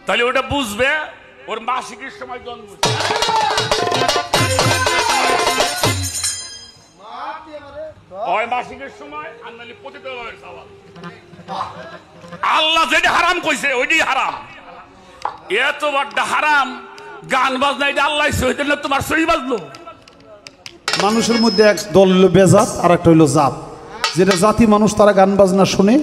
তাহলে ওটা বুঝবে ওর মাসিকের সময় জন্ম। মাসিকের সময় আল্লাহ যেটা হারাম কইছে ওইটাই হারাম। এত বড় হারাম গান বাজনা, এটা আল্লাহ তোমার সহি বাজলো। মানুষের মধ্যে এক দল হইল বেজাত আর একটা হইল জাত। যেটা জাতি মানুষ তারা গান বাজনা শুনে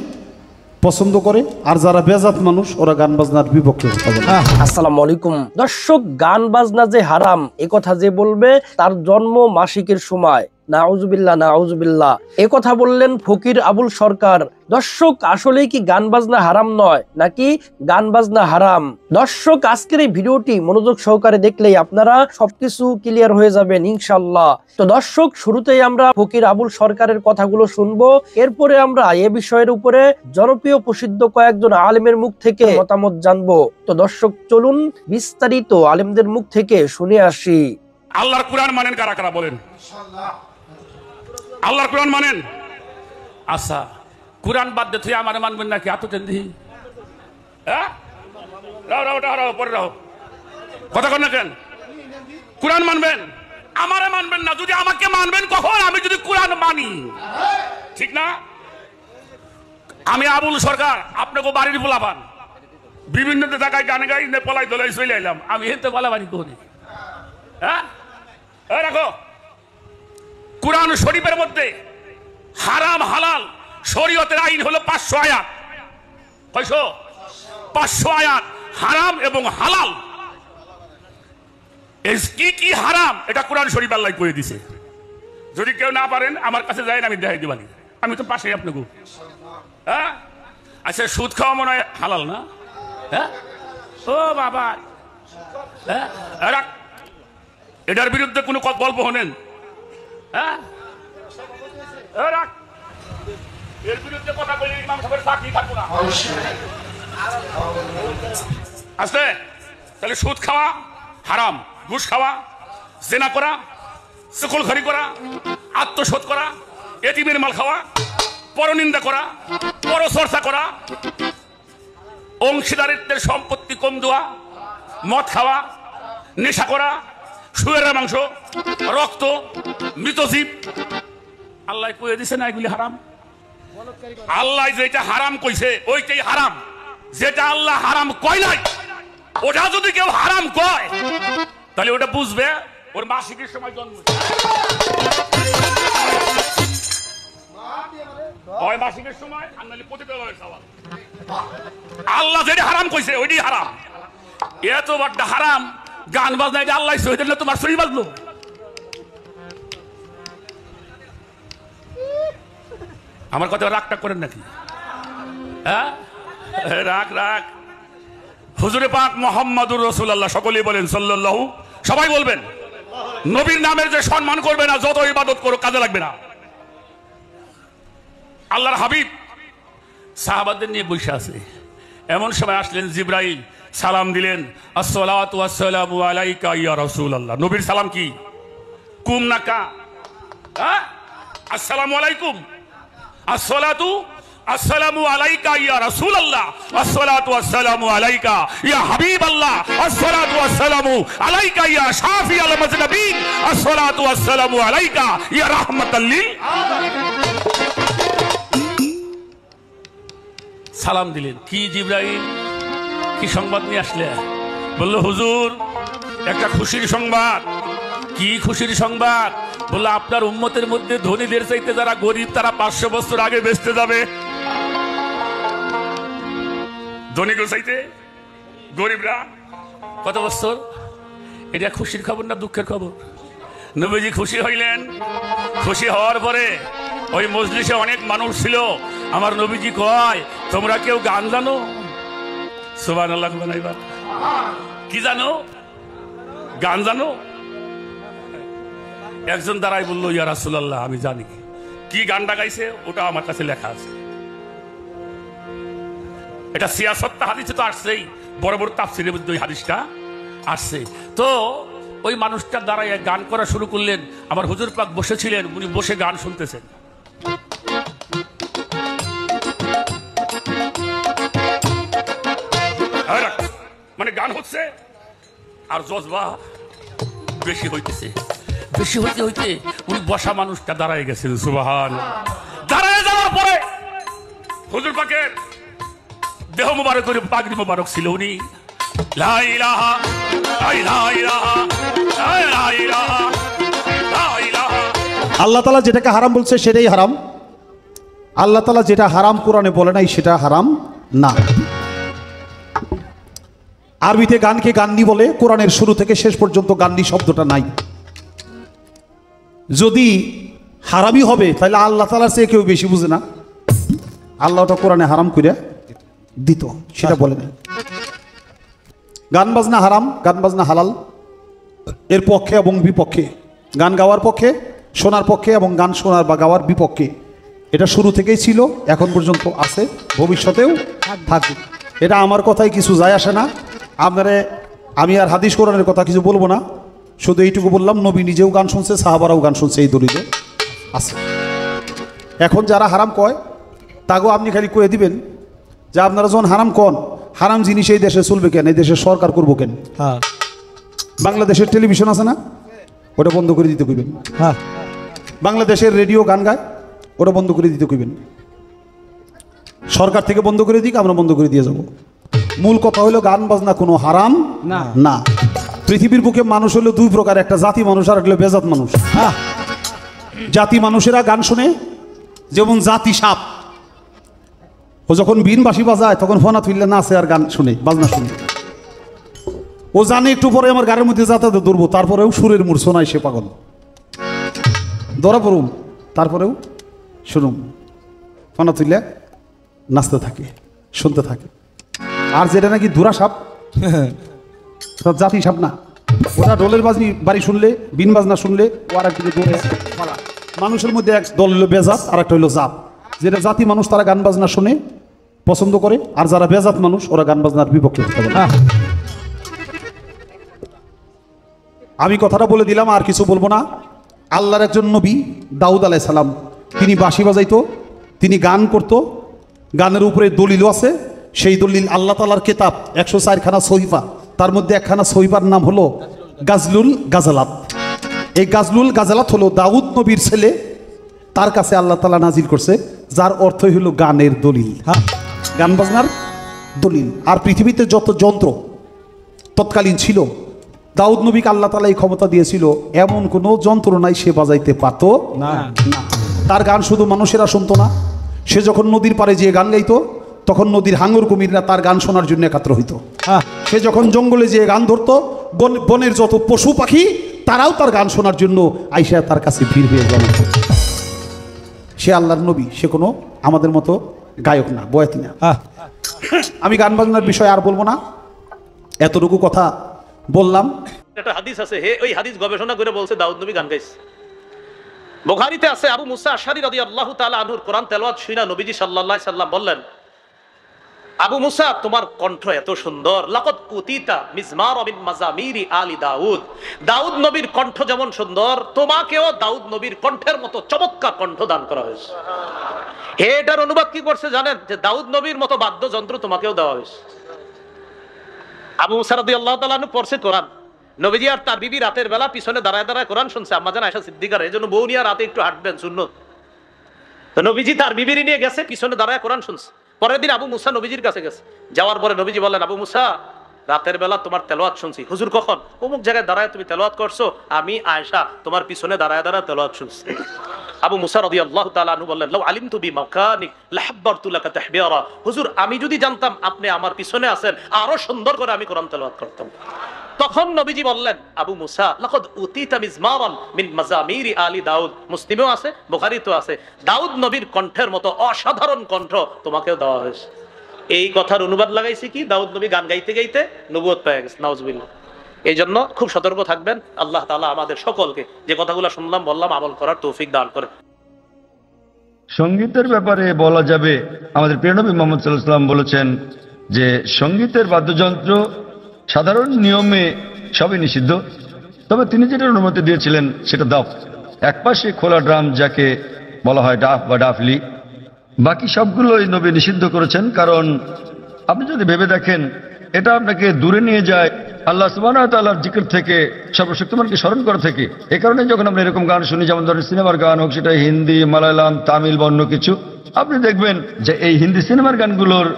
পছন্দ করে, আর যারা বেজাত মানুষ ওরা গান বাজনার বিপক্ষে কথা বলে। আসসালামু আলাইকুম দর্শক, গান বাজনা যে হারাম এ কথা যে বলবে তার জন্ম মাসিকের সময়। নাউজুবিল্লাহ নাউজুবিল্লাহ, এ কথা বললেন ফকির আবুল সরকার। দর্শক, আসলেই কি গান বাজনা হারাম নয় নাকি গান বাজনা হারাম? দর্শক, আজকের এই ভিডিওটি মনোযোগ সহকারে দেখলেই আপনারা সবকিছু ক্লিয়ার হয়ে যাবেন ইনশাআল্লাহ। তো দর্শক, শুরুতেই আমরা ফকির আবুল সরকারের কথাগুলো শুনবো, এরপরে আমরা এ বিষয়ের উপরে জনপ্রিয় প্রসিদ্ধ কয়েকজন আলেমের মুখ থেকে মতামত জানবো। তো দর্শক, চলুন বিস্তারিত আলেমদের মুখ থেকে শুনে আসি। আল্লাহর কুরআন মানেন কারা কারা বলেন? আল্লাহর কোরআন মানেন? আচ্ছা, কোরআন বাদ দিয়ে তুই আমার মানবেন নাকি? এত টেন্দি পরে রাও কথা কন না কেন? কোরআন মানবেন, আমারে মানবেন না। যদি আমাকে মানবেন কখন? আমি যদি কোরআন মানি, ঠিক না? আমি আবুল সরকার, আপনাকে বাড়ির পোলাপান, বিভিন্ন জায়গায় গানে গাই পলাই দোলাই চলে এলাম। আমি হেঁটে বলা বাড়ি করি। হ্যাঁ রাখো, কুরআন শরীফের মধ্যে হারাম হালাল শরীয়তের আইন হলো 500 আয়াত। কয়শো? 500 আয়াত হারাম এবং হালাল। কি কি হারাম এটা কুরআন শরীফ আল্লাহ কয়ে দিছে। যদি কেউ না পারেন আমার কাছে যায়, আমি দেখাই দিবানি, আমি তো পাশে আপনাকে। হ্যাঁ আচ্ছা, সুদ খাওয়া মনে হয় হালাল না? হ্যাঁ ও বাবা, হ্যাঁ এটার বিরুদ্ধে কোনো গল্প হনেন? হ্যাঁ এর বিরুদ্ধে কথা বলে ইমাম সাহেবের চাকরি থাকবো না। আসলে তাহলে সুদ খাওয়া হারাম, ঘুষ খাওয়া, জেনা করা, চকলখড়ি করা, আত্মসাৎ করা, এতিমের মাল খাওয়া, পরনিন্দা করা, পরচর্চা করা, অংশীদারিত্বের সম্পত্তি কম দেওয়া, মদ খাওয়া, নেশা করা, শুয়ের মাংস, রক্ত, মৃতজীব, আল্লাহ কয়ে দিছে না এগুলি হারাম। আল্লাহ যেটা হারাম কইছে ওইটাই হারাম। যেটা আল্লাহ হারাম কয় নাই ওটা যদি কেউ হারাম কয় তাহলে ওটা বুঝবে ওর মাসিকের সময় জন্ম। মাসিকের সময় আল্লাহ যেটা হারাম কইছে ওইটাই হারাম। এত বড় হারাম গান বাজনা, এটা আল্লাহ তোমার সহি বাজলো। আমার কথা রাগটা করেন নাকি? হ্যাঁ রাগ রাগ। হুজুরে পাক মুহাম্মাদুর রাসূলুল্লাহ, সকলেই বলেন সাল্লাল্লাহু, সবাই বলবেন। নবীর নামের যে সম্মান করবে না, যত ইবাদত করো কাজে লাগবে না। আল্লাহর হাবিব সাহাবাদের নিয়ে বসে আছে, এমন সময় আসলেন জিবরাইল, সালাম দিলেন, আসসালাতু ওয়াসসালামু আলাইকা ইয়া রাসূলুল্লাহ। নবীর সালাম কি? কুম না কা? হ্যাঁ আসসালামু আলাইকুম, আসসালাতু আসসালামু আলাইকা ইয়া রাসূলুল্লাহ, আসসালাতু ওয়াসসালামু আলাইকা ইয়া হাবিবাল্লাহ, আসসালাতু ওয়াসসালামু আলাইকা ইয়া শাফিআল মুযনিবিন, আসসালাতু ওয়াসসালামু আলাইকা ইয়া রাহমাতাল লিল আলামিন। সালাম দিলেন। কি জিবরাইল কি সংবাদ নিয়ে আসলে? বলল হুজুর একটা খুশির সংবাদ। কি খুশির সংবাদ? বললো আপনার উম্মতের মধ্যে ধনীদের চাইতে যারা গরিব তারা 500 বছর আগে বেঁচতে যাবে। ধনীদের চাইতে গরিবরা কত বছর? এটা খুশির খবর না দুঃখের খবর? নবীজি খুশি হইলেন। খুশি হওয়ার পরে ওই মজলিসে অনেক মানুষ ছিল। আমার নবীজি কয়, তোমরা কেউ গান জানো? সুবহানাল্লাহ বানাইবা। কি জানো? গান জানো? একজন দাঁড়াই বললো, ইয়া রাসূলুল্লাহ আমি জানি। কি গানটা গাইছে ওটা আমার কাছে লেখা আছে। এটা সিয়াসত হাদিসে তো আসছেই, বড় বড় তাফসীরের মধ্যে ওই হাদিসটা আসছে। তো ওই মানুষটা দাঁড়ায় গান করা শুরু করলেন। আমার হুজুর পাক বসেছিলেন, উনি বসে গান শুনতেছেন। মানে গান হচ্ছে আর জজবা বেশি হইতেছে, বেশি হইতে হইতে উনি বসা মানুষটা দাঁড়ায় গেছেন। সুবহান। দাঁড়ায় যাওয়ার পরে হুজুর পাকের দেহ মুবারক করে পাগড়ি মুবারক ছিল, উনি লা ইলাহা লা ইলাহা লা ইলাহা লা ইলাহা। আল্লাহ তাআলা যেটাকে হারাম বলছে সেটাই হারাম, আল্লাহ তাআলা যেটা হারাম কোরআনে বলে নাই সেটা হারাম না। আরবিতে গানকে গান্নি বলে, কোরআনের শুরু থেকে শেষ পর্যন্ত গান্নি শব্দটা নাই। যদি হারামই হবে তাহলে আল্লাহ তাআলার চেয়ে কেউ বেশি বুঝে না, আল্লাহ ওটা কোরআনে হারাম করে দিত, সেটা বলে নাই। গান বাজনা হারাম, গান বাজনা হালাল, এর পক্ষে এবং বিপক্ষে, গান গাওয়ার পক্ষে, শোনার পক্ষে এবং গান শোনার বা গাওয়ার বিপক্ষে। এটা শুরু থেকেই ছিল, এখন পর্যন্ত আছে, ভবিষ্যতেও থাকবে। এটা আমার কথায় কিছু যায় আসে না। আপনারে আমি আর হাদিস কোরআনের কথা কিছু বলবো না, শুধু এইটুকু বললাম নবী নিজেও গান শুনছে, সাহাবারাও গান শুনছে, এই দলিলে আছে। এখন যারা হারাম কয় তাকেও আপনি খালি কয়ে দিবেন যে আপনারা যখন হারাম কন, হারাম জিনিস এই দেশে চলবে কেন, এই দেশে সরকার করবো কেন? হ্যাঁ, বাংলাদেশের টেলিভিশন আছে না, ওটা বন্ধ করে দিতে কইবেন। হ্যাঁ, বাংলাদেশের রেডিও গান গায়, ওটা বন্ধ করে দিতে কইবেন। সরকার থেকে বন্ধ করে দিক, আমরা বন্ধ করে দিয়ে যাব। মূল কথা হলো গান বাজনা কোনো হারাম না। না। পৃথিবীর বুকে মানুষ হলো দুই প্রকার, একটা জাতি মানুষ আর একটা হলো বেজাত মানুষ। জাতি মানুষেরা গান শুনে, যেমন জাতি সাপ, ও যখন বিন বাঁশি বাজায় তখন ফোনা তুললে নাচে আর গান শুনে, বাজনা শুনে। ও জানে একটু পরে আমার গাড়ির মধ্যে যাতায়াত ধরবো, তারপরেও সুরের মূর্ছনায় সে পাগল, ধরা পড়ুম, তারপরেও শুনুম, ফোনা তুললে নাচতে থাকে, শুনতে থাকে। আর যেটা নাকি দুরা সাপ, জাতি সাপ না, ওরা ডোলের বাড়ি শুনলে, বিন বাজনা শুনলে ও আর একদিকে দৌড়ে পালা। মানুষের মধ্যে এক দল হলো বেজাত আর একটা হইলো জাত। যেটা জাতি মানুষ তারা গান বাজনা শুনে পছন্দ করে, আর যারা বেজাত মানুষ ওরা গান বাজনার বিপক্ষে হতে পারে। আমি কথাটা বলে দিলাম, আর কিছু বলবো না। আল্লাহর একজন নবী দাউদ আলাইহিস সালাম, তিনি বাঁশি বাজাইতো, তিনি গান করত, গানের উপরে দলিলও আছে। সেই দলিল আল্লাহ তাআলার কিতাব 104 খানা সহিফা, তার মধ্যে একখানা সহিফার নাম হলো গাজলুল গাজালাত। এই গাজলুল গাজালাত হলো দাউদ নবীর ছেলে, তার কাছে আল্লাহ তাআলা নাজিল করছে, যার অর্থই হলো গানের দলিল, গান বাজনার দলিল। আর পৃথিবীতে যত যন্ত্র তৎকালীন ছিল, দাউদ নবীকে আল্লাহ তাআলা এই ক্ষমতা দিয়েছিল, এমন কোনো যন্ত্র নাই সে বাজাইতে পারতো না। তার গান শুধু মানুষেরা শুনতো না, সে যখন নদীর পাড়ে যেয়ে গান গাইতো তখন নদীর হাঙর কুমিররা তার গান শোনার জন্য একাত্র হইতো। সে যখন জঙ্গলে যেয়ে গান ধরতো, বনের যত পশু পাখি তারাও তার গান শোনার জন্য আইসা তার কাছে ভিড় হয়ে গেল। সে আল্লাহর নবী, সে কোনো আমাদের মতো গায়ক না, বয়াতি না। আমি গান বাজনার বিষয় আর বলবো না, এতটুকু কথা বললাম। একটা হাদিস আছে, ওই হাদিস গবেষণা করে বলছে দাউদ নবী গান গাইছে। বুখারীতে আছে, আবু মুসা আশআরী রাদিয়াল্লাহু তাআলা আনহুর কোরআন তেলাওয়াত শুনা নবীজি সাল্লাল্লাহু আলাইহি সাল্লাম বললেন, আবু মুসা তোমার কণ্ঠ এত সুন্দর, লাকাদ উতিতা মিজমার মিন মাজামিরি আলি দাউদ। দাউদ নবীর কণ্ঠ যেমন সুন্দর, তোমাকেও দাউদ নবীর কণ্ঠের মতো চমৎকার কণ্ঠ দান করা হয়েছে। এটার অনুবাদ কি করছে জানেন? যে দাউদ নবীর মতো বাদ্যযন্ত্র তোমাকেও দেওয়া হয়েছে। আবু মুসা রাদিয়াল্লাহু তাআলা আনহু পড়ছে কোরআন, নবীজি আর তার বিবি রাতের বেলা পিছনে দাঁড়ায় দাঁড়ায় কোরআন শুনছে। আম্মা জান আয়েশা সিদ্দিকার, এজন্য বউ নিয়ে রাতে একটু হাঁটবেন সুন্নত। তো নবীজি তার বিবির নিয়ে গেছে, পিছনে দাঁড়ায় কোরআন শুনছে। পরের দিন আবু মুসা নবীজির কাছে গেছে, যাওয়ার পরে নবীজি বললেন, আবু মুসা রাতের বেলা তোমার তেলাওয়াত শুনছি। হুজুর কখন? অমুক জায়গায় দাঁড়ায় তুমি তেলাওয়াত করছো, আমি আয়েশা তোমার পিছনে দাঁড়ায় দাঁড়ায় তেলাওয়াত শুনছি। আবু মুসা রাদিয়াল্লাহু তাআলা আনহু বললেন, লাউ আলিমতু বিমাকানিক লাহাব্বারতু লাকা তাহবিরা। হুজুর আমি যদি জানতাম আপনি আমার পিছনে আছেন, আরো সুন্দর করে আমি কোরআন তেলাওয়াত করতাম। তখন নবীজি বললেন, আবু মুসা লাকাদ উতিতা মিজমারান মিন মাজামিরি আলি দাউদ। মুসলিমেও আছে, বুখারীতেও আছে, দাউদ নবীর কণ্ঠের মতো অসাধারণ কণ্ঠ তোমাকেও দেওয়া হয়েছে। এই কথার অনুবাদ লাগাইছে কি, দাউদ নবী গান গাইতে গাইতে নবুয়ত পেয়ে গেছে, নাউজুবিল্লাহ। এই জন্য খুব সতর্ক থাকবেন। আল্লাহ তাআলা আমাদের সকলকে যে কথাগুলো শুনলাম বললাম আমল করার তৌফিক দান করেন। সঙ্গীতের ব্যাপারে বলা যাবে, আমাদের প্রিয় নবী মুহাম্মদ সাল্লাল্লাহু আলাইহি ওয়াসাল্লাম বলেছেন যে সঙ্গীতের বাদ্যযন্ত্র সাধারণ নিয়মে সবই নিষিদ্ধ, তবে তিনি যেটা অনুমতি দিয়েছিলেন সেটা দাফ। একপাশে খোলা ড্রাম যাকে বলা হয় ডাফ বা ডাফলি, বাকি সবগুলোই নবী নিষিদ্ধ করেছেন। কারণ আপনি যদি ভেবে দেখেন এটা আপনাকে দূরে নিয়ে যায় আল্লাহ সুবহানাহু ওয়া তাআলার জিকির থেকে, সর্বশক্তিমানকে স্মরণ করা থেকে। এই কারণে যখন আমরা এরকম গান শুনি, যেমন ধরেন সিনেমার গান হোক, সেটা হিন্দি, মালায়ালাম, তামিল বা অন্য কিছু, আপনি দেখবেন যে এই হিন্দি সিনেমার গানগুলোর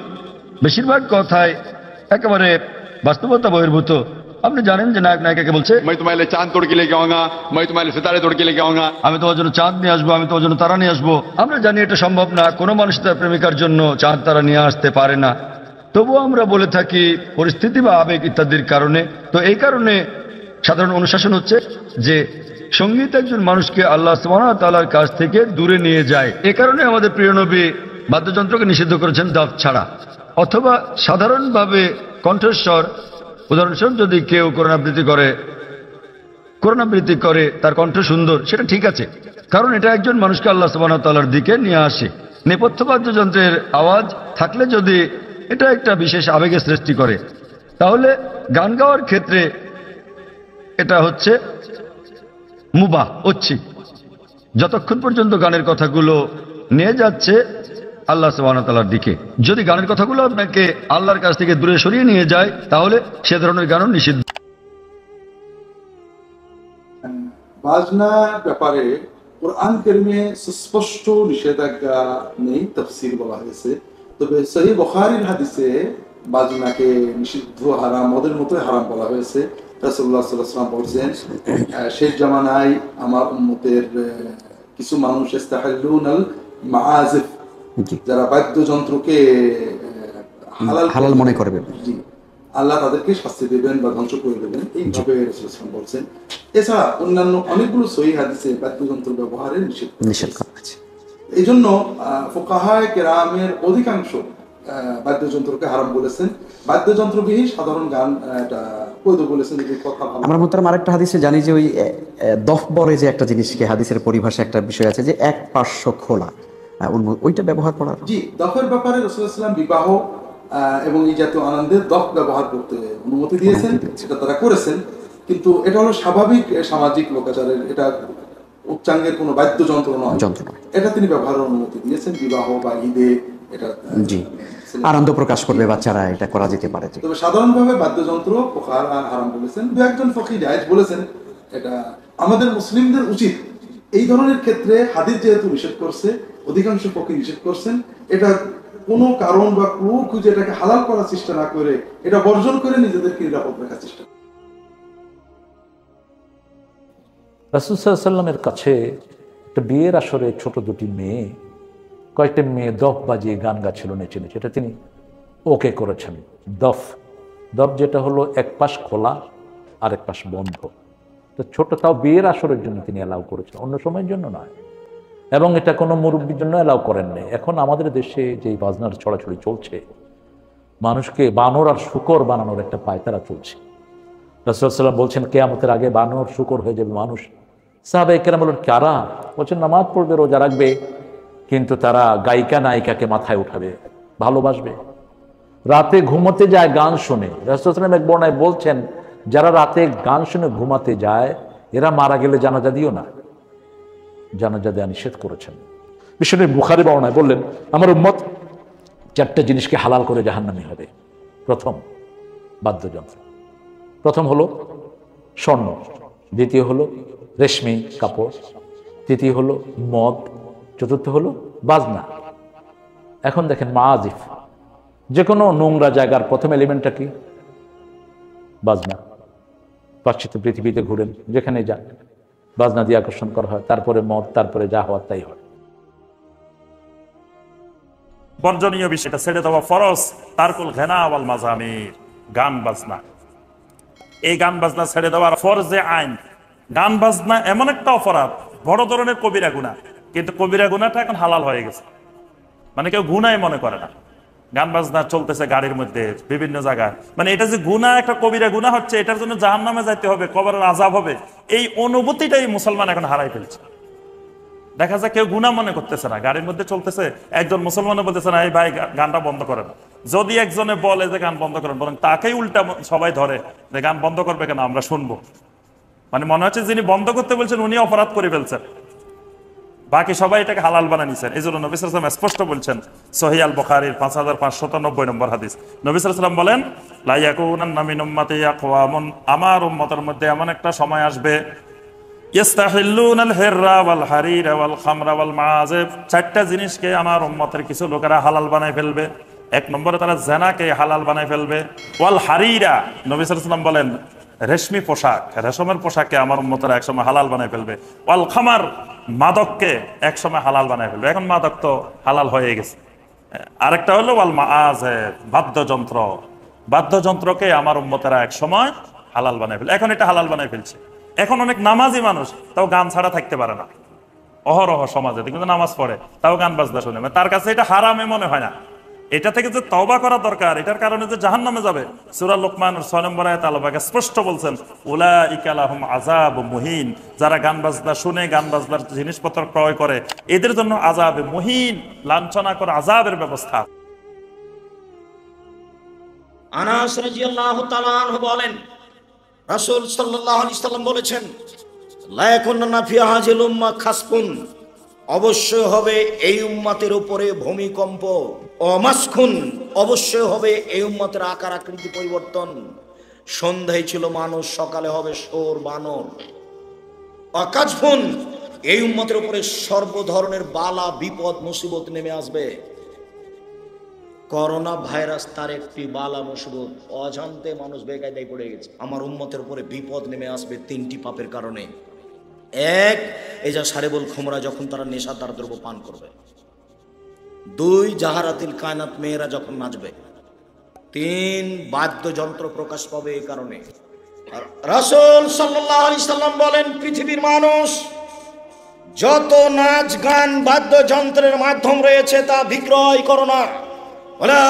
বেশিরভাগ কথাই একেবারে বাস্তবতা বহির্ভূত। আপনি জানেন যে নায়ক নায়িকাকে বলছে, मैं तुम्हारे लिए चांद तोड़ के लेके आऊंगा, मैं तुम्हारे लिए सितारे तोड़ के लेके आऊंगा। আমি তোমার জন্য চাঁদ নিয়ে আসবো, আমি তোমার জন্য তারা নিয়ে আসবো। আমরা জানি এটা সম্ভব না, কোনো মানুষ তার প্রেমিকার জন্য চাঁদ তারা নিয়ে আসতে পারে না। তবুও আমরা বলে থাকি পরিস্থিতি বা আবেগ ইত্যাদির কারণে। তো এই কারণে সাধারণ অনুশাসন হচ্ছে যে সঙ্গীত একজন মানুষকে আল্লাহ সুবহানাহু ওয়া তাআলার কাছ থেকে দূরে নিয়ে যায়। এ কারণে আমাদের প্রিয় নবী বাদ্যযন্ত্রকে নিষিদ্ধ করেছেন দফ ছাড়া, অথবা সাধারণভাবে কণ্ঠস্বর। উদাহরণস্বরূপ যদি কেউ কোরআন আবৃত্তি করে, তার কণ্ঠ সুন্দর, সেটা ঠিক আছে, কারণ এটা একজন মানুষকে আল্লাহ সুবহানাহু ওয়া তাআলার দিকে নিয়ে আসে। নেপথ্য বাদ্যযন্ত্রের আওয়াজ থাকলে যদি এটা একটা বিশেষ আবেগের সৃষ্টি করে, তাহলে গান গাওয়ার ক্ষেত্রে এটা হচ্ছে মুবাহ, ঐচ্ছিক, যতক্ষণ পর্যন্ত গানের কথাগুলো নিয়ে যাচ্ছে আল্লাহ সুবহানাহু ওয়া তাআলার দিকে। যদি গানের কথাগুলো আপনাকে আল্লাহর কাছ থেকে দূরে সরিয়ে নিয়ে যায়, তাহলে সে ধরনের গানও নিষিদ্ধ। বাজনা ব্যাপারে কোরআন কারিমে সুস্পষ্ট নিষেধাজ্ঞা নেই, তাফসীর বলা হয়েছে। তবে সহিহ বুখারীর হাদিসে বাজনাকে নিষিদ্ধ, হারাম, ওদের মতোই হারাম বলা হয়েছে। রাসূলুল্লাহ সাল্লাল্লাহু আলাইহি ওয়াসাল্লাম বলেছেন, শেষ জামানায় আমার উম্মতের কিছু মানুষ ইস্তাহাল্লুনাল মাআজিফ, যারা বাদ্যযন্ত্রকে হালাল মনে করবে, আল্লাহ তাদেরকে শাস্তি দেবেন বা ধ্বংস করে দেবেন, এইভাবে রাসূলুল্লাহ বলছেন। এছাড়া অন্যান্য অনেকগুলো সহিহ হাদিসে বাদ্যযন্ত্র ব্যবহারের নিষেধ করা আছে। এই জন্য ফুকাহায়ে কেরামের অধিকাংশ বাদ্যযন্ত্রকে হারাম বলেছেন। বাদ্যযন্ত্রবিহীন সাধারণ গান এটা বৈধ বলেছেন। যদি কথা ভালো, আমরা মোহতারাম আরেকটা হাদিসে জানি যে ওই দফবরে যে একটা জিনিসকে হাদিসের পরিভাষা একটা বিষয় আছে যে এক পার্শ্ব খোলা, ওইটা ব্যবহার করা। জি, দফের ব্যাপারে রাসূলুল্লাহ সাল্লাল্লাহু আলাইহি ওয়াসাল্লাম বিবাহ এবং এই জাতীয় আনন্দের দফ ব্যবহার করতে অনুমতি দিয়েছেন, সেটা তারা করেছেন। কিন্তু এটা হলো স্বাভাবিক সামাজিক লোকাচারের, এটা উচ্চাঙ্গের কোনো বাদ্যযন্ত্র নয়, এটা তিনি ব্যবহারের অনুমতি দিয়েছেন বিবাহ বা ঈদে। এটা জি আনন্দ প্রকাশ করবে বাচ্চারা, এটা করা যেতে পারে। তবে সাধারণভাবে বাদ্যযন্ত্র হারাম বলেছেন। দু একজন ফকিহ জায়েজ বলেছেন। এটা আমাদের মুসলিমদের উচিত এই ধরনের ক্ষেত্রে হাদিস যেহেতু নিষেধ করছে, অধিকাংশ ফকিহ নিষেধ করছেন, এটা কোনো কারণ বা ক্লু খুঁজে এটাকে হালাল করার চেষ্টা না করে এটা বর্জন করে নিজেদেরকে নিরাপদ রাখার চেষ্টা। রাসূল সাল্লাল্লাহু আলাইহি ওয়াসাল্লামের কাছে একটা বিয়ের আসরে ছোট দুটি মেয়ে, কয়েকটা মেয়ে দফ বাজিয়ে গান গাচ্ছিল নেচে নেচে, এটা তিনি ওকে করেছেন। দফ যেটা হলো এক পাশ খোলা আর এক পাশ বন্ধ, তো ছোট, তাও বিয়ের আসরের জন্য তিনি অ্যালাউ করেছেন, অন্য সময়ের জন্য নয়। এবং এটা কোনো মুরব্বীর জন্য অ্যালাউ করেন নাই। এখন আমাদের দেশে যে বাজনার ছড়াছড়ি চলছে, মানুষকে বানর আর শুকর বানানোর একটা পায়তারা চলছে। রাসূল সাল্লাল্লাহু আলাইহি ওয়াসাল্লাম বলছেন কিয়ামতের আগে বানর শুকর হয়ে যাবে মানুষ। সাহাবায়ে কেরাম বলেন কারা? বলছেন নামাজ পড়বে, রোজা রাখবে, কিন্তু তারা গায়িকা নায়িকাকে মাথায় উঠাবে, ভালোবাসবে, রাতে ঘুমোতে যায় গান শুনে। রাসূল সাল্লাল্লাহু আলাইহি ওয়াসাল্লাম এক বর্ণনায় বলছেন যারা রাতে গান শুনে ঘুমাতে যায় এরা মারা গেলে জানাজা দিও না, জানাজা দেয়া নিষেধ করেছেন। বিশ্বনবী বুখারী বর্ণনায় বললেন আমার উম্মত চারটা জিনিসকে হালাল করে জাহান্নামী হবে। প্রথম বাদ্যযন্ত্র, প্রথম হলো স্বর্ণ, দ্বিতীয় হলো রেশমি কাপড়, তৃতীয় হলো মদ, চতুর্থ হলো বাজনা। এখন দেখেন মাআজিফ, যে কোনো নোংরা জায়গার প্রথম এলিমেন্টটা কি? বাজনা। পাশ্চাত্য পৃথিবীতে ঘুরেন, যেখানে যান বাজনা দিয়ে আকর্ষণ করা হয়, তারপরে মদ, তারপরে যা হওয়ার তাই হয়। বর্জনীয় বিষয়টা ছেড়ে দেওয়া ফরজ। তারকুল ঘেনা ওয়াল মাজামির, গান বাজনা, এই গান বাজনা ছেড়ে দেওয়ার ফরজে আইন। গান বাজনা এমন একটা অপরাধ, বড় ধরনের কবিরা গুনাহ, কিন্তু কবিরা গুনাহটা এখন হালাল হয়ে গেছে, মানে কেউ গুনাহই মনে করে না। গান বাজনা চলতেছে গাড়ির মধ্যে, বিভিন্ন জায়গায়, মানে এটা যে গুনাহ, একটা কবিরা গুনাহ হচ্ছে, এটার জন্য জাহান্নামে যাইতে হবে, কবরের আযাব হবে, এই অনুভূতিটাই মুসলমান এখন হারাই ফেলছে। দেখা যায় কেউ গুনাহ মনে করতেছে না, গাড়ির মধ্যে চলতেছে, একজন মুসলমানও বলতেছে না এই ভাই গানটা বন্ধ করেন। যদি একজনে বলে যে গান বন্ধ করেন, বরং তাকেই উল্টা সবাই ধরে যে গান বন্ধ করবে কেন, আমরা শুনবো। মানে মনে হচ্ছে যিনি বন্ধ করতে বলছেন উনি অপরাধ করে ফেলছেন। বাকি সবাই এটাকে হালাল বানিয়ে নিছেন। এই জন্য নবী সাল্লাল্লাহু আলাইহি ওয়াসাল্লাম স্পষ্ট বলছেন, সহিহ আল বুখারীর 5590 নম্বর হাদিস, নবী সাল্লাল্লাহু আলাইহি ওয়াসাল্লাম বলেন, লা ইয়াকুনান্না মিন উম্মতি আকওয়ামুন, আমার উম্মতের মধ্যে এমন একটা সময় আসবে, ইস্তাহিল্লুনাল হিররা ওয়াল হারিরা ওয়াল খামরা ওয়াল মাআজিব, চারটা জিনিসকে আমার উম্মতের কিছু লোকেরা হালাল বানায় ফেলবে। এক নম্বরে তারা জেনাকে হালাল বানায় ফেলবে। ওয়াল হারিরা, নবী সাল্লাল্লাহু আলাইহি ওয়াসাল্লাম বলেন রেশমি পোশাক, রেশমের পোশাককে আমার উম্মতেরা একসময় হালাল বানায় ফেলবে। ওয়াল খামার, মাদককে একসময় হালাল বানায় ফেলবে। এখন মাদক তো হালাল হয়ে গেছে। আরেকটা হলো ওয়াল মাআজিব, বাদ্যযন্ত্র, বাদ্যযন্ত্রকে আমার উম্মতেরা একসময় হালাল বানায় ফেলবে। এখন এটা হালাল বানায় ফেলছে। এখন অনেক নামাজি মানুষ তাও গান ছাড়া থাকতে পারে না, অহরহ সমাজে কিন্তু নামাজ পড়ে তাও গান বাজনা শুনে, তার কাছে এটা হারামে মনে হয় না। এটা থেকে যে তওবা করা দরকার, এটার কারণে যে জাহান্নামে যাবে। সূরা লুকমানের 6 নম্বর আয়াতে আল্লাহ পাক স্পষ্ট বলছেন, উলাইকা লাহুম আযাবু মুহিন, যারা গান বাজনা শুনে, গান বাজনার জিনিসপত্র ক্রয় করে, এদের জন্য আযাবে মুহিন, লাঞ্ছনা করা আযাবের ব্যবস্থা। আনাস রাদিয়াল্লাহু তাআলা আনহু বলেন, রাসূল সাল্লাল্লাহু আলাইহি সাল্লাম বলেছেন, লা ইয়াকুন্না ফি হাযিল উম্মাহ খাসফুন, অবশ্যই হবে এই উম্মতের উপরে ভূমিকম্প, অমাসখুন, অবশ্যই হবে এই উম্মতের আকার আকৃতি পরিবর্তন। সন্ধ্যায় ছিল মানুষ, সকালে হবে শোর বানর। অকাজফুন, এই উম্মতের উপরে সর্ব ধরনের বালা বিপদ মুসিবত নেমে আসবে। করোনা ভাইরাস তার একটি বালা মুসিবত, অজান্তে মানুষ বেকায়দায় পড়ে গেছে। আমার উম্মতের উপরে বিপদ নেমে আসবে 3টি পাপের কারণে। এক, এই যা সারেবুল খুমরা, যখন তারা নেশাদার দ্রব্য পান করবে। 2, জাহারাতিল কায়নাত, মেয়েরা যখন নাচবে। 3, বাদ্যযন্ত্র প্রকাশ পাবে এই কারণে। রাসূল সাল্লাল্লাহু আলাইহি সাল্লাম বলেন, পৃথিবীর মানুষ যত নাচ গান বাদ্যযন্ত্রের মাধ্যম রয়েছে তা বিক্রয় করো না, ওয়ালা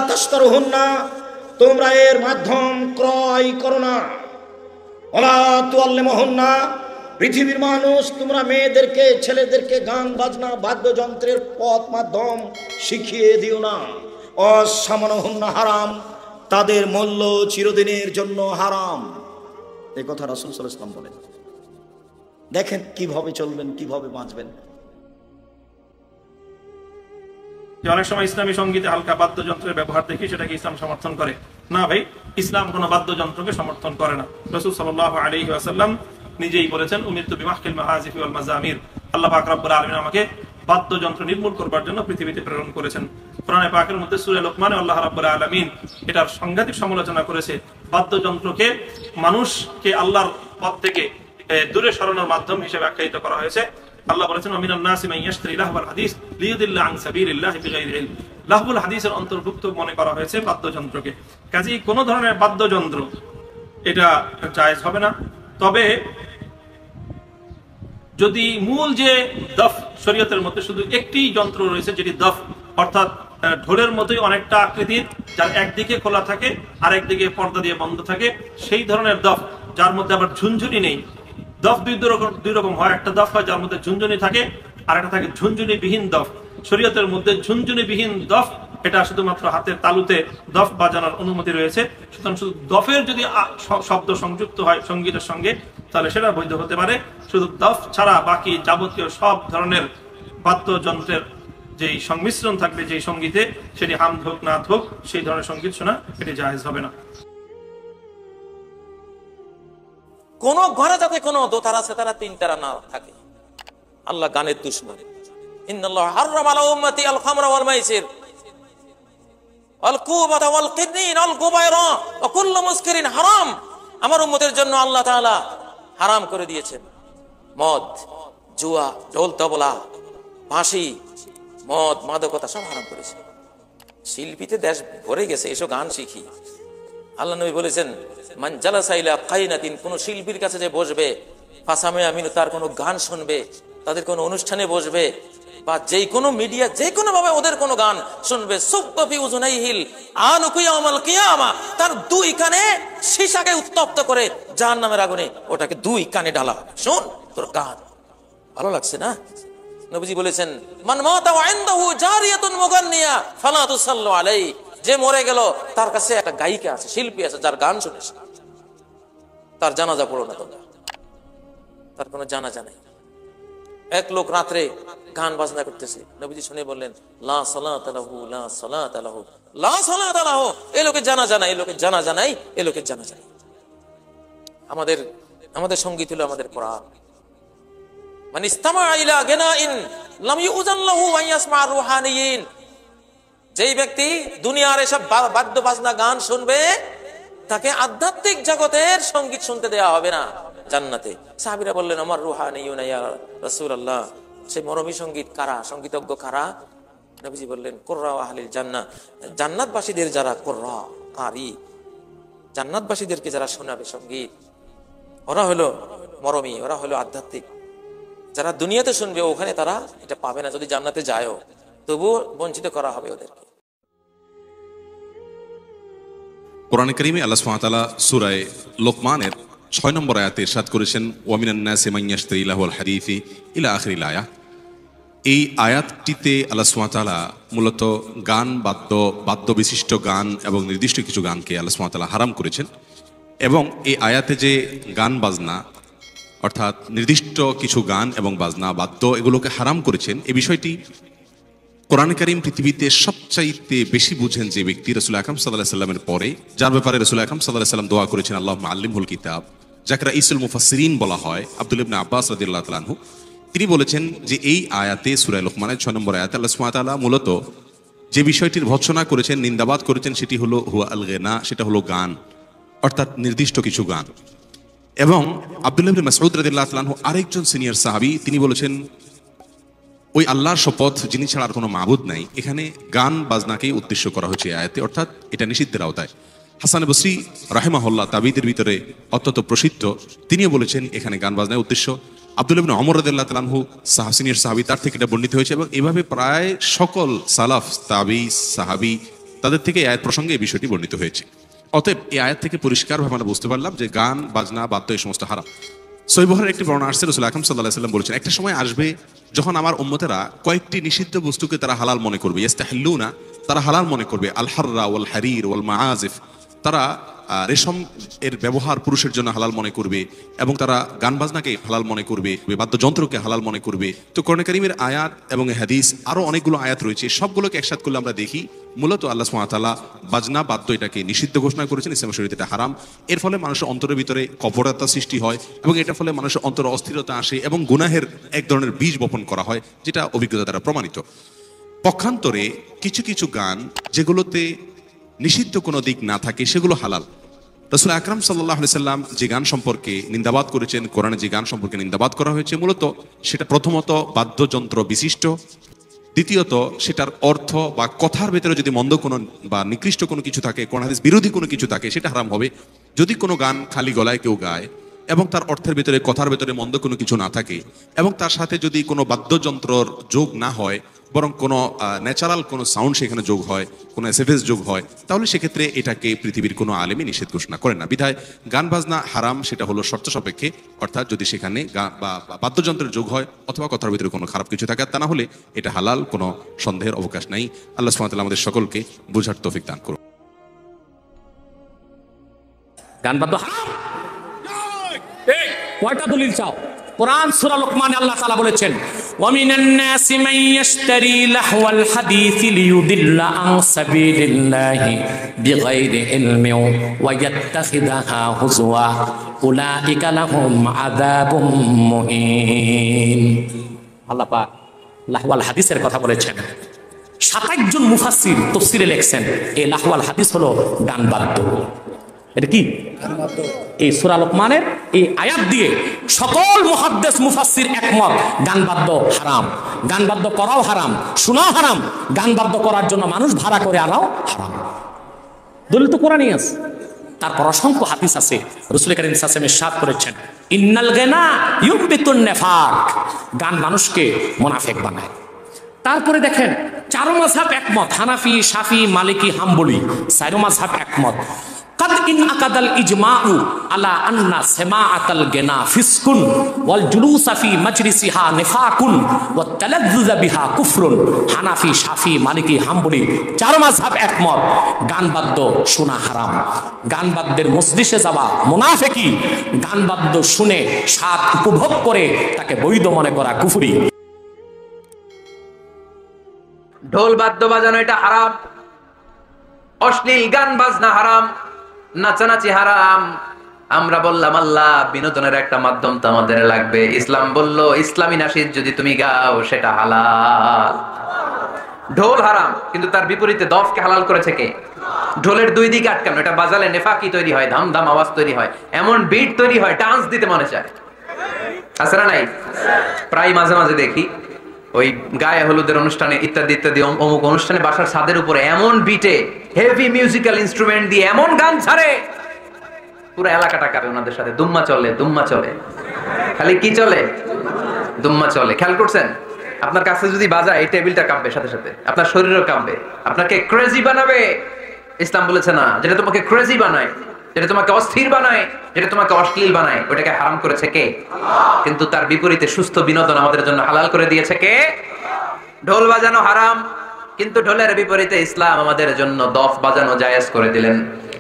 তাশতারুহুন্না, তোমরা এর মাধ্যম ক্রয় করো না, ওয়ালা তুআল্লিমুহুন্না, পৃথিবীর মানুষ তোমরা মেয়েদেরকে ছেলেদেরকে গান বাজনা বাদ্যযন্ত্রের পথ মাধ্যম শিখিয়ে দিও না। অসামানহুন্না হারাম, তাদের মূল্য চিরদিনের জন্য হারাম। এই কথা রাসূল সাল্লাল্লাহু আলাইহি ওয়াসাল্লাম বলেন। দেখেন কিভাবে চলবেন, কিভাবে বাঁচবেন। অনেক সময় ইসলামী সঙ্গীতে হালকা বাদ্যযন্ত্রের ব্যবহার দেখি, সেটাকে ইসলাম সমর্থন করে না। ভাই, ইসলাম কোনো বাদ্যযন্ত্রকে সমর্থন করে না। রাসূল সাল্লাল্লাহু আলাইহি ওয়াসাল্লাম নিজেই বলেছেন, উমিরতু বিমাহকিল মাআজিফি ওয়াল মাযামির, আল্লাহ পাক রব্বুল আলামিন আমাকে বাদ্যযন্ত্র নির্মূল করবার জন্য পৃথিবীতে প্রেরণ করেছেন। কোরআনে পাকের মধ্যে সূরা লুকমানে আল্লাহ রাব্বুল আলামিন এটার সাংঘাতিক সমালোচনা করেছে। বাদ্যযন্ত্রকে মানুষকে আল্লাহর পথ থেকে দূরে সরানোর মাধ্যম হিসেবে আখ্যায়িত করা হয়েছে। আল্লাহ বলেছেন, মিনান নাসি মান ইয়াশতারি লাহওয়াল হাদিস লিয়ুদিল্লা আন সাবিলিল্লাহি বিগাইরি ইলম, লাহবুল হাদিসের অন্তর্ভুক্ত মনে করা হয়েছে বাদ্যযন্ত্রকে। কাজেই কোনো ধরনের বাদ্যযন্ত্র এটা জায়েজ হবে না। তবে যদি মূল যে দফ, শরীয়তের মধ্যে শুধু একটি যন্ত্র রয়েছে যেটি দফ, অর্থাৎ ঢোলের মতোই অনেকটা আকৃতির, যার একদিকে খোলা থাকে আর একদিকে পর্দা দিয়ে বন্ধ থাকে, সেই ধরনের দফ, যার মধ্যে আবার ঝুনঝুনি নেই। দফ দুই রকম হয়, একটা দফ হয় যার মধ্যে ঝুনঝুনি থাকে, আর একটা থাকে ঝুনঝুনি বিহীন দফ। শরীয়তের মধ্যে ঝুনঝুনি বিহীন দফ, এটা শুধুমাত্র হাতের তালুতে দফ বাজানোর অনুমতি রয়েছে। সুতরাং শুধু দফের যদি শব্দ সংযুক্ত হয় সঙ্গীতের সঙ্গে, তাহলে সেটা বৈধ হতে পারে। শুধু দফ ছাড়া বাকি যাবতীয় সব ধরনের বাদ্যযন্ত্রের যেই সংমিশ্রণ থাকবে যেই সঙ্গীতে, সেটি হামদ হোক নাত হোক, সেই ধরনের সঙ্গীত শোনা এটি জায়েজ হবে না। কোন ঘরে যাতে কোনো দোতারা সেতারা তিন তারা না থাকে। আল্লাহ গানের দুশমন। ইন্নাল্লাহ হারামা আলা উম্মতি আল খামরা ওয়াল মাইসির ওয়াল কুবাতা ওয়াল কিদনিন ওয়াল গুবায়রা ওয়া কুল্লু মুসকিরিন হারাম। আমার উম্মতের জন্য আল্লাহ তাআলা হারাম করে দিয়েছেন মদ, জুয়া, ঢোল তবলা, বাঁশি, মদ, মাদকতা সব হারাম করেছে। শিল্পীতে দেশ ভরে গেছে, এসব গান শিখি। আল্লাহ নবী বলেছেন, মান জালাসা ইলা কাইনাতিন, কোন শিল্পীর কাছে যে বসবে, ফাসামে আমিন, তার কোনো গান শুনবে, তাদের কোনো অনুষ্ঠানে বসবে, বা যেই কোনো মিডিয়া যে কোনো ভাবে ওদের কোনো গান শুনবে, সুক্তফি উযুনাইহিল আনুকু ইয়াউমাল কিয়ামা, তার দুই কানে সীসাকে উত্তপ্ত করে জাহান্নামের আগুনে ওটাকে দুই কানে ঢালা হবে। শোন তোর গান ভালো লাগছে না? নবীজি বলেছেন, মান মাতা ওয়া ইনদাহু জারিয়াতুন মুগান্নিয়া ফালা তুসাল্লু আলাইহি, যে মরে গেল তার কাছে একটা গায়িকা আছে, শিল্পী আছে, যার গান শুনেছে, তার জানাজা পড়ো না তোমরা, তার কোনো জানাজা নেই। এক লোক রাত্রে গান বাজনা করতেছে, নবীজি শুনে বললেন লা সালাতা লাহু লা সালাতা লাহু লা সালাতা লাহু, এই লোকের জানাজা নাই, এই লোকের জানাজা নাই, এই লোকের জানাজা নাই। আমাদের সঙ্গীত হলো আমাদের কোরআন। মান ইস্তামা ইলা গিনাইন লাম ইউযান লাহু আন ইয়াসমা রুহানিয়িন, যেই ব্যক্তি দুনিয়ার এসব বাদ্য বাজনা গান শুনবে তাকে আধ্যাত্মিক জগতের সঙ্গীত শুনতে দেওয়া হবে না জান্নাতে। সাহাবীরা বললেন আমার রুহানিয়ুন ইয়া রাসূলুল্লাহ, সেই মরমী সঙ্গীত কারা, সঙ্গীতজ্ঞ কারা? নবীজি বললেন কুররা আহলিল জান্নাহ, জান্নাতবাসীদের যারা কুররা কারি, জান্নাতবাসীদেরকে যারা শোনাবে সঙ্গীত, ওরা হলো মরমী, ওরা হলো আধ্যাত্মিক। যারা দুনিয়াতে শুনবে ওখানে তারা এটা পাবে না, যদি জান্নাতে যায়ও তবুও বঞ্চিত করা হবে ওদেরকে। কোরআনে কারীমে আল্লাহ সুবহানাহু ওয়া তাআলা সূরা লোকমানের 6 নম্বর আয়াতে ইরশাদ করেছেন ওয়া মিনান নাসি মান ইয়াশতারি লাহুল হাদীসি ইলা আখিরিল আয়াত। এই আয়াতটিতে আল্লাহ সুবহানাহু ওয়া তাআলা মূলত গান, বাদ্য বিশিষ্ট গান এবং নির্দিষ্ট কিছু গানকে আল্লাহ সুবহানাহু ওয়া তাআলা হারাম করেছেন। এবং এই আয়াতে যে গান বাজনা অর্থাৎ নির্দিষ্ট কিছু গান এবং বাজনা বাদ্য এগুলোকে হারাম করেছেন, এই বিষয়টি কোরআন কারীম পৃথিবীতে সবচাইতে বেশি বুঝেন যে ব্যক্তি রাসূল আকরাম সাল্লাল্লাহু আলাইহি সাল্লামের পরে, যার ব্যাপারে রাসূল আকরাম সাল্লাল্লাহু আলাইহি সাল্লাম দোয়া করেছেন আল্লাহুম্মা আল্লিমহুল কিতাব, যাকে রাইসুল মুফাসসিরিন বলা হয়, আব্দুল্লাহ ইবনে আব্বাস রাদিয়াল্লাহু তাআলা আনহু, তিনি বলেছেন যে এই আয়াতে সূরা লোকমানের 6 নম্বর আয়াতে আল্লাহ সুবহানাহু ওয়া তাআলা মূলত যে বিষয়টির ভৎসনা করেছেন, নিন্দাবাদ করেছেন, সেটি হলো হুয়া আল গিনা, সেটা হলো গান, অর্থাৎ নির্দিষ্ট কিছু গান। এবং আব্দুল্লাহ ইবনে মাসউদ রাদিয়াল্লাহু তাআলা আনহু আরেকজন সিনিয়র সাহাবী, তিনি বলেছেন ওই আল্লাহর শপথ যিনি ছাড়া আর কোনো মাবুদ নাই, এখানে গান বাজনাকেই উদ্দেশ্য করা হয়েছে আয়াতে, অর্থাৎ এটা নিষিদ্ধের আওতায়। হাসান বসরি রাহিমাহুল্লাহ তাবিদের ভিতরে অত্যন্ত প্রসিদ্ধ, তিনিও বলেছেন এখানে গান বাজনার উদ্দেশ্য। আব্দুল্লাহ ইবনে ওমর রাদিয়াল্লাহু তাআলা আনহু সিনিয়র সাহাবী, তার থেকে এটা বর্ণিত হয়েছে এবং এভাবে প্রায় সকল সালাফ তাবি সাহাবী তাদের থেকে এই আয়াত প্রসঙ্গে এই বিষয়টি বর্ণিত হয়েছে। অতএব এই আয়াত থেকে পরিষ্কারভাবে আমরা বুঝতে পারলাম যে গান বাজনা বাদ্য এই সমস্ত হারাম। সহিহ বুখারীর একটি বর্ণনা আসছে, রাসূল আকরাম সাল্লাল্লাহু আলাইহি ওয়াসাল্লাম বলেছেন একটা সময় আসবে যখন আমার উম্মতেরা কয়েকটি নিষিদ্ধ বস্তুকে তারা হালাল মনে করবে, ইস্তাহিল্লুনা, তারা হালাল মনে করবে, আল হাররা ওয়াল হারির ওয়াল মাআজিফ, তারা রেশম এর ব্যবহার পুরুষের জন্য হালাল মনে করবে এবং তারা গান বাজনাকে হালাল মনে করবে, বাদ্যযন্ত্রকে হালাল মনে করবে। তো কোরআন কারীমের আয়াত এবং হাদিস আরো অনেকগুলো আয়াত রয়েছে, সবগুলোকে একসাথে করলে আমরা দেখি মূলত আল্লাহ সুবহানাহু ওয়া তাআলা বাজনা বাদ্য এটাকে নিষিদ্ধ ঘোষণা করেছেন, ইসলাম শরীয়তে এটা হারাম। এর ফলে মানুষের অন্তরের ভিতরে কপটতা সৃষ্টি হয় এবং এটার ফলে মানুষের অন্তরে অস্থিরতা আসে এবং গুনাহের এক ধরনের বীজ বপন করা হয়, যেটা অভিজ্ঞতা দ্বারা প্রমাণিত। পক্ষান্তরে কিছু কিছু গান যেগুলোতে নিষিদ্ধ কোনো দিক না থাকে সেগুলো হালাল। রাসূল আকরাম সাল্লাল্লাহু আলাইহি সাল্লাম যে গান সম্পর্কে নিন্দাবাদ করেছেন, কোরআনে যে গান সম্পর্কে নিন্দাবাদ করা হয়েছে, মূলত সেটা প্রথমত বাদ্যযন্ত্র বিশিষ্ট, দ্বিতীয়ত সেটার অর্থ বা কথার ভেতরে যদি মন্দ কোনো বা নিকৃষ্ট কোনো কিছু থাকে, কোরআন হাদিস বিরোধী কোনো কিছু থাকে, সেটা হারাম হবে। যদি কোনো গান খালি গলায় কেউ গায় এবং তার অর্থের ভেতরে কথার ভেতরে মন্দ কোনো কিছু না থাকে এবং তার সাথে যদি কোনো বাদ্যযন্ত্রর যোগ না হয় বরং কোনো ন্যাচারাল কোনো সাউন্ড সেখানে যোগ হয়, কোনো এসএফএস যোগ হয়, তাহলে সেক্ষেত্রে এটাকে পৃথিবীর কোনো আলেমই নিষেধ ঘোষণা করেন না। বিধায় গান বাজনা হারাম, সেটা হলো শর্ত সাপেক্ষে, অর্থাৎ যদি সেখানে বাদ্যযন্ত্রের যোগ হয় অথবা কথার ভিতরে কোনো খারাপ কিছু থাকে, তা না হলে এটা হালাল, কোনো সন্দেহের অবকাশ নাই। আল্লাহ সুবহানাহু ওয়া তাআলা আমাদের সকলকে বোঝার তৌফিক দান করুন। গান বাদ্য হারাম, কয়টা দলিল চাও? কোরআন সূরা লোকমানে আল্লাহ তাআলা বলেছেন ওয়ামিনান নাসি মান ইয়াশতারি লাহওয়াল হাদিসি লিয়ুদিল্লা আন সাবিলিল্লাহি বিগাইরি ইলমিন ওয়া ইয়াত্তাখিদাহা হুজওয়া উলাইকা লাহুম আযাবুম মুহিন। আল্লাহ পাক লাহওয়াল হাদিসের কথা বলেছেন। 27 জন মুফাসসির তাফসীরে লিখছেন এই লাহওয়াল হাদিস হলো গান বাদ্য। এটা কি? এই সূরা লোকমানের এই আয়াত দিয়ে সকল মুহাদ্দিস মুফাসসির একমত, গান বাদ্য হারাম, গান বাদ্য করাও হারাম, শোনাও হারাম, গান বাদ্য করার জন্য মানুষ ভাড়া করে আনাও হারাম। দলিল তো কোরআনই আছে, তারপর অসংখ্য হাদিস আছে। রাসূল কারীম সাল্লাল্লাহু আলাইহি ওয়াসাল্লাম ইরশাদ করেছেন ইন্নাল গিনা ইউবিতুন নিফাক, গান মানুষকে মুনাফিক বানায়। তারপরে দেখেন চারো মাযহাব একমত, হানাফি, শাফি, মালিকি, হাম্বলি, চারো মাযহাব একমত। قد انعقد الإجماع على أن سماعة الغنى فسق والجلوس في مجلسها نفاق والتلذذ بها كفر। হানাফি, শাফি, মালিকি, হাম্বলি চার মাযহাব একমত গান বাদ্য শোনা হারাম। গান বাদ্যের মজলিসে যাওয়া মুনাফিকি, গান বাদ্য শুনে স্বাদ উপভোগ করে তাকে বৈধ মনে করা কুফরি। ঢোল বাদ্য বাজানো এটা হারাম, অশ্লীল গান বাজনা হারাম, নাচানাচি হারাম। আমরা বললাম আল্লাহ বিনোদনের একটা মাধ্যম তো আমাদের লাগবে। ইসলাম বলল ইসলামী নাশিদ যদি তুমি গাও সেটা হালাল। ঢোল হারাম, কিন্তু তার বিপরীতে দফকে হালাল করেছে কে? ঢোলের দুই দিকে আটকানো, এটা বাজালে নেফাকি তৈরি হয়, ধাম ধাম আওয়াজ তৈরি হয়, এমন বিট তৈরি হয় ডান্স দিতে মনে চায়। আছে না নাই? প্রায় মাঝে মাঝে দেখি ওই গায়ে হলুদের অনুষ্ঠানে ইত্যাদি ইত্যাদি অমুক অনুষ্ঠানে বাসার ছাদের উপরে এমন বিটে হেভি মিউজিক্যাল ইনস্ট্রুমেন্ট দিয়ে এমন গান ছাড়ে পুরো এলাকাটা কাঁপে ওনাদের সাথে। দুম্মা চলে, দুম্মা চলে, খালি কি চলে? দুম্মা চলে। খেয়াল করছেন? আপনার কাছে যদি বাজায় এই টেবিলটা কাঁপবে, সাথে সাথে আপনার শরীরও কাঁপবে, আপনাকে ক্রেজি বানাবে। ইসলাম বলেছে না, যেটা তোমাকে ক্রেজি বানায়, যেটা তোমাকে অস্থির বানায়, যেটা তোমাকে অশ্লীল বানায়, ওটাকে হারাম করেছে কে? কিন্তু তার বিপরীতে সুস্থ বিনোদন আমাদের জন্য হালাল করে দিয়েছে কে? ঢোল বাজানো হারাম, কিন্তু ঢোলের বিপরীতে ইসলাম আমাদের জন্য দফ বাজানো জায়েজ করে দিলেন।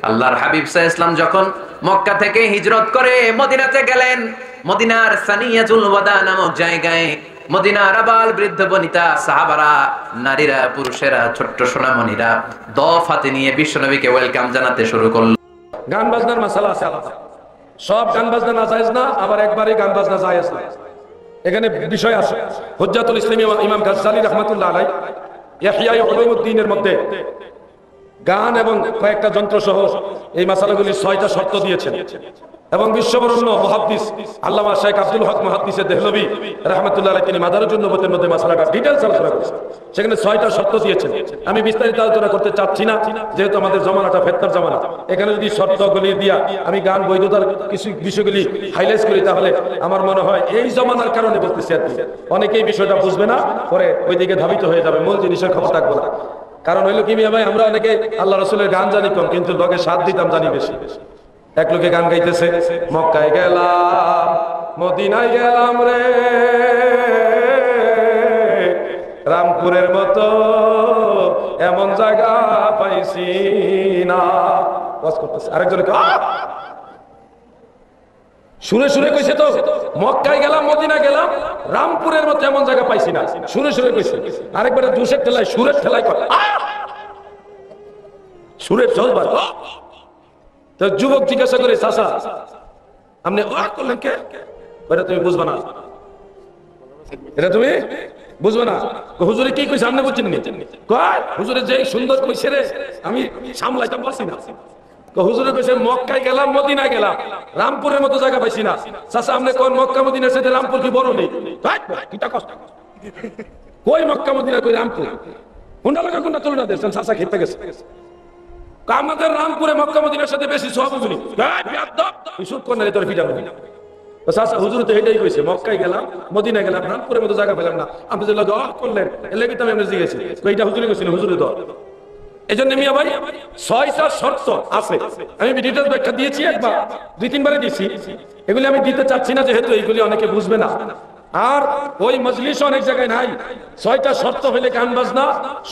আল্লাহর হাবিব সাল্লাল্লাহু আলাইহি ওয়াসাল্লাম যখন মক্কা থেকে হিজরত করে মদিনাতে গেলেন, মদিনার সানিয়াতুল ওয়াদা নামক জায়গায় মদিনার আবাল বৃদ্ধ বনিতা সাহাবারা, নারীরা, পুরুষেরা, ছোট্ট সোনামণিরা দফ হাতে নিয়ে বিশ্বনবীকে ওয়েলকাম জানাতে শুরু করলো। গান বাজনার মাসালা আছে আলাদা। সব গান বাজনা না জায়েজ না, আবার একবারে গান বাজনা জায়েজ না। এখানে বিষয় আছে। হুজ্জাতুল ইসলাম ইমাম গাজ্জালী রাহমাতুল্লাহ আলাইহি ইহইয়া উলুমুদ্দিনের মধ্যে গান এবং কয়েকটা যন্ত্র সহ এই মাসালাগুলির 6টা শর্ত দিয়েছেন এবং বিশ্ববরণ্য মুহাদ্দিস আল্লামা শেখ আব্দুল হক মুহাদ্দিসে দেহলভী রাহমাতুল্লাহ আলাইহি তিনি মাদারুজুন নবুওয়াতের মধ্যে মাসালাটা ডিটেইলস আলোচনা করেছেন। সেখানে 6টা শর্ত দিয়েছেন। আমি বিস্তারিত আলোচনা করতে চাচ্ছি না, যেহেতু আমাদের জামানাটা ফিতনার জামানা। এখানে যদি শর্তগুলি দিয়া আমি গান বৈধতার কিছু বিষয়গুলি হাইলাইট করি, তাহলে আমার মনে হয় এই জামানার কারণে বলতেছি আর কি, অনেকেই বিষয়টা বুঝবে না, পরে ওইদিকে ধাবিত হয়ে যাবে, মূল জিনিসের খবর থাকবে না। কারণ হইলো কি মিয়া ভাই, আমরা অনেকে আল্লাহ রাসূলের গান জানি কম, কিন্তু লোকে সাথ দিতাম জানি বেশি। এক লোকে গান গাইতেছে, মক্কায় গেলাম মদিনায় গেলাম রে, রামপুরের মতো এমন জায়গা পাইছি না। আরেকজনে সুরে সুরে কইছে তো, মক্কায় গেলাম মদিনা গেলাম, রামপুরের মতো এমন জায়গা পাইছি না, সুরে সুরে কইছে। আরেকবার জোশের ঠেলায় সুরের ঠেলায় করে সুরের জজবা। তো যুবক জিজ্ঞাসা করে, চাচা আপনি করলেন কে? এটা তুমি বুঝবা না, এটা তুমি বুঝবে না। হুজুরে কি কইছে আপনি বুঝছেন? হুজুরে যে সুন্দর কইছে রে, আমি সামলাইতাম পারছি না। হুজুরে কইছে মক্কায় গেলাম মদিনায় গেলাম, রামপুরের মতো জায়গা পাইছি না। চাচা আপনি কোন মক্কা মদিনার সাথে রামপুর কি বড় নেই? কই মক্কা মদিনা কই রামপুর? কোনটা লাগা কোনটা তুলনা দিয়েছেন? চাচা খেতে গেছে। আমাদের রামপুরে মক্কা মদিনার সাথে বেশি সওয়াব বুঝুনি। সুদ কোন তোর ফিটা বলি। চাচা হুজুর তো এটাই কইছে, মক্কায় গেলাম মদিনায় গেলাম, রামপুরের মতো জায়গা পেলাম না। আপনি যে দোয়া করলেন এলে কি আমি জিজ্ঞেস এইটা হুজুরে কইছেন, হুজুরে দোয়া। এই জন্য মিয়া ভাই 6টা শর্ত আছে, আমি ডিটেইলস ব্যাখ্যা দিয়েছি, একবার 2-3 বারে দিয়েছি। এগুলি আমি দিতে চাচ্ছি না, যেহেতু এইগুলি অনেকে বুঝবে না। আর ওই মজলিস অনেক জায়গায় নাই। 6টা শর্ত হইলে গান বাজনা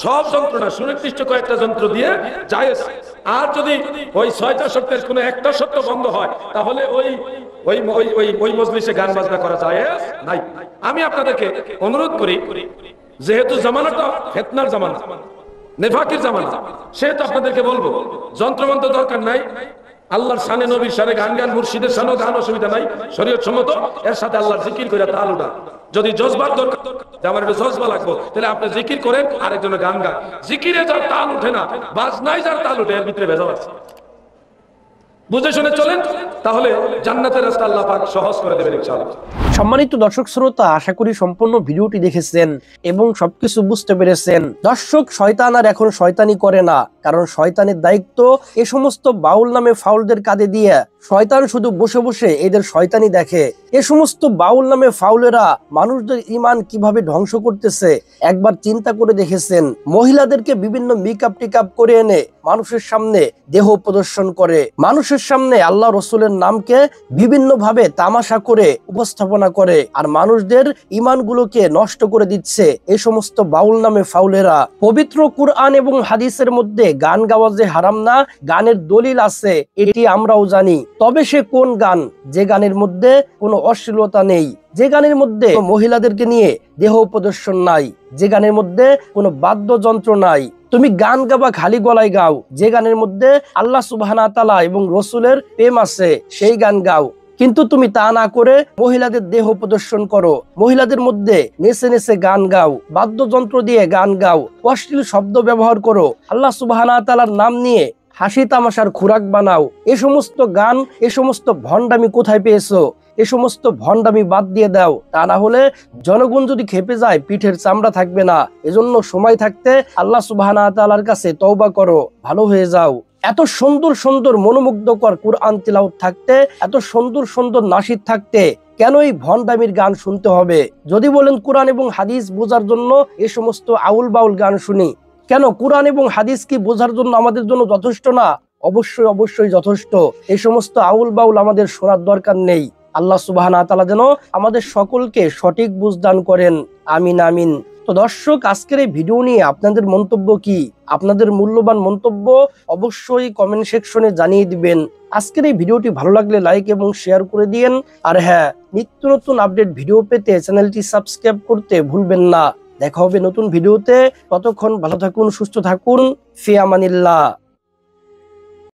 সব যন্ত্রণা সুনির্দিষ্ট কয়েকটা যন্ত্র দিয়ে জায়েজ। আর যদি ওই 6টা শর্তের কোনো একটা শর্ত বন্ধ হয়, তাহলে ওই ওই ওই ওই মজলিসে গান বাজনা করা জায়েজ নাই। আমি আপনাদেরকে অনুরোধ করি, যেহেতু জামানাটা ফিতনার জামানা, নেফাকির জামানা, সেহেতু আপনাদেরকে বলবো যন্ত্রমন্ত্র দরকার নাই। আল্লাহর শানে নবীর শানে গান গান, মুর্শিদের শানেও গান, অসুবিধা নাই, শরীয়ত সম্মত। এর সাথে আল্লাহর জিকির করে তাল উঠা। যদি জজবার দরকার, আমার একটু জজবা লাগবো, তাহলে আপনি জিকির করেন, আরেকজনের গান গান। জিকিরে যার তাল উঠে না, বাজনায় যার তাল উঠে, এর ভিতরে ভেজাল আছে। বুঝে শুনে চলেন, তাহলে জান্নাতের রাস্তা আল্লাহ পাক সহজ করে দেবেন ইনশাআল্লাহ। সম্মানিত দর্শক শ্রোতা, আশা করি সম্পূর্ণ ভিডিওটি দেখেছেন এবং সবকিছু বুঝতে পেরেছেন। দর্শক, শয়তান আর এখন শয়তানি করে না, কারণ শয়তানের দায়িত্ব এ সমস্ত বাউল নামে ফাউলদের কাঁধে দিয়ে শয়তান শুধু বসে বসে এদের শয়তানি দেখে। এ সমস্ত বাউল নামে ফাউলেরা মানুষদের ইমান কিভাবে ধ্বংস করতেছে একবার চিন্তা করে দেখেছেন? মহিলাদেরকে বিভিন্ন মেকআপ টিকআপ করে এনে মানুষের সামনে দেহ প্রদর্শন করে, মানুষের সামনে আল্লাহ রসুলের নামকে বিভিন্ন ভাবে তামাশা করে উপস্থাপনা করে, আর মানুষদের ইমানগুলোকে নষ্ট করে দিচ্ছে এই সমস্ত বাউল নামে ফাউলেরা। পবিত্র কুরআন এবং হাদিসের মধ্যে গান গাওয়া যে হারাম না, গানের দলিল আছে, এটি আমরাও জানি। তবে সে কোন গান? যে গানের মধ্যে কোনো অশ্লীলতা নেই, যে গানের মধ্যে মহিলাদেরকে নিয়ে দেহ প্রদর্শন নাই, যে গানের মধ্যে কোনো বাদ্যযন্ত্র নাই। তুমি গান গাবা খালি গলায় গাও, যে গানের মধ্যে আল্লাহ সুবহানাহু ওয়া তাআলা এবং রসুলের প্রেম আছে সেই গান গাও। কিন্তু তুমি তা না করে মহিলাদের দেহ প্রদর্শন করো, মহিলাদের মধ্যে নেচে নেচে গান গাও, বাদ্যযন্ত্র দিয়ে গান গাও, অশ্লীল শব্দ ব্যবহার করো, আল্লাহ সুবহানাহু ওয়া তাআলার নাম নিয়ে হাসি তামাশার খোরাক বানাও। এ সমস্ত গান, এ সমস্ত ভণ্ডামি কোথায় পেয়েছো? এ সমস্ত ভণ্ডামি বাদ দিয়ে দাও, তা না হলে জনগণ যদি খেপে যায় পিঠের চামড়া থাকবে না। এজন্য সময় থাকতে আল্লাহ সুবহানাহু ওয়া তাআলার কাছে তওবা করো, ভালো হয়ে যাও। এত সুন্দর সুন্দর মনোমুগ্ধকর কুরআন তিলাওয়াত থাকতে, এত সুন্দর সুন্দর নাশিদ থাকতে কেন এই ভণ্ডামির গান শুনতে হবে? যদি বলেন কোরআন এবং হাদিস বোঝার জন্য এ সমস্ত আউল বাউল গান শুনি, কেন কোরআন এবং হাদিস কি বোঝার জন্য আমাদের জন্য যথেষ্ট না? অবশ্যই অবশ্যই যথেষ্ট। এই সমস্ত আউল বাউল আমাদের শোনার দরকার নেই। আল্লাহ সুবহানাহু ওয়া তাআলা যেন আমাদের সকলকে সঠিক বুঝ দান করেন, আমিন আমিন। তো দর্শক, আজকের এই ভিডিও নিয়ে আপনাদের মন্তব্য কি? আপনাদের মূল্যবান মন্তব্য অবশ্যই কমেন্ট সেকশনে জানিয়ে দিবেন। আজকের এই ভিডিওটি ভালো লাগলে লাইক এবং শেয়ার করে দিয়েন। আর হ্যাঁ, নিত্য নতুন আপডেট ভিডিও পেতে চ্যানেলটি সাবস্ক্রাইব করতে ভুলবেন না। দেখা হবে নতুন ভিডিওতে। ততক্ষণ ভালো থাকুন, সুস্থ থাকুন, ফি আমানিল্লাহ।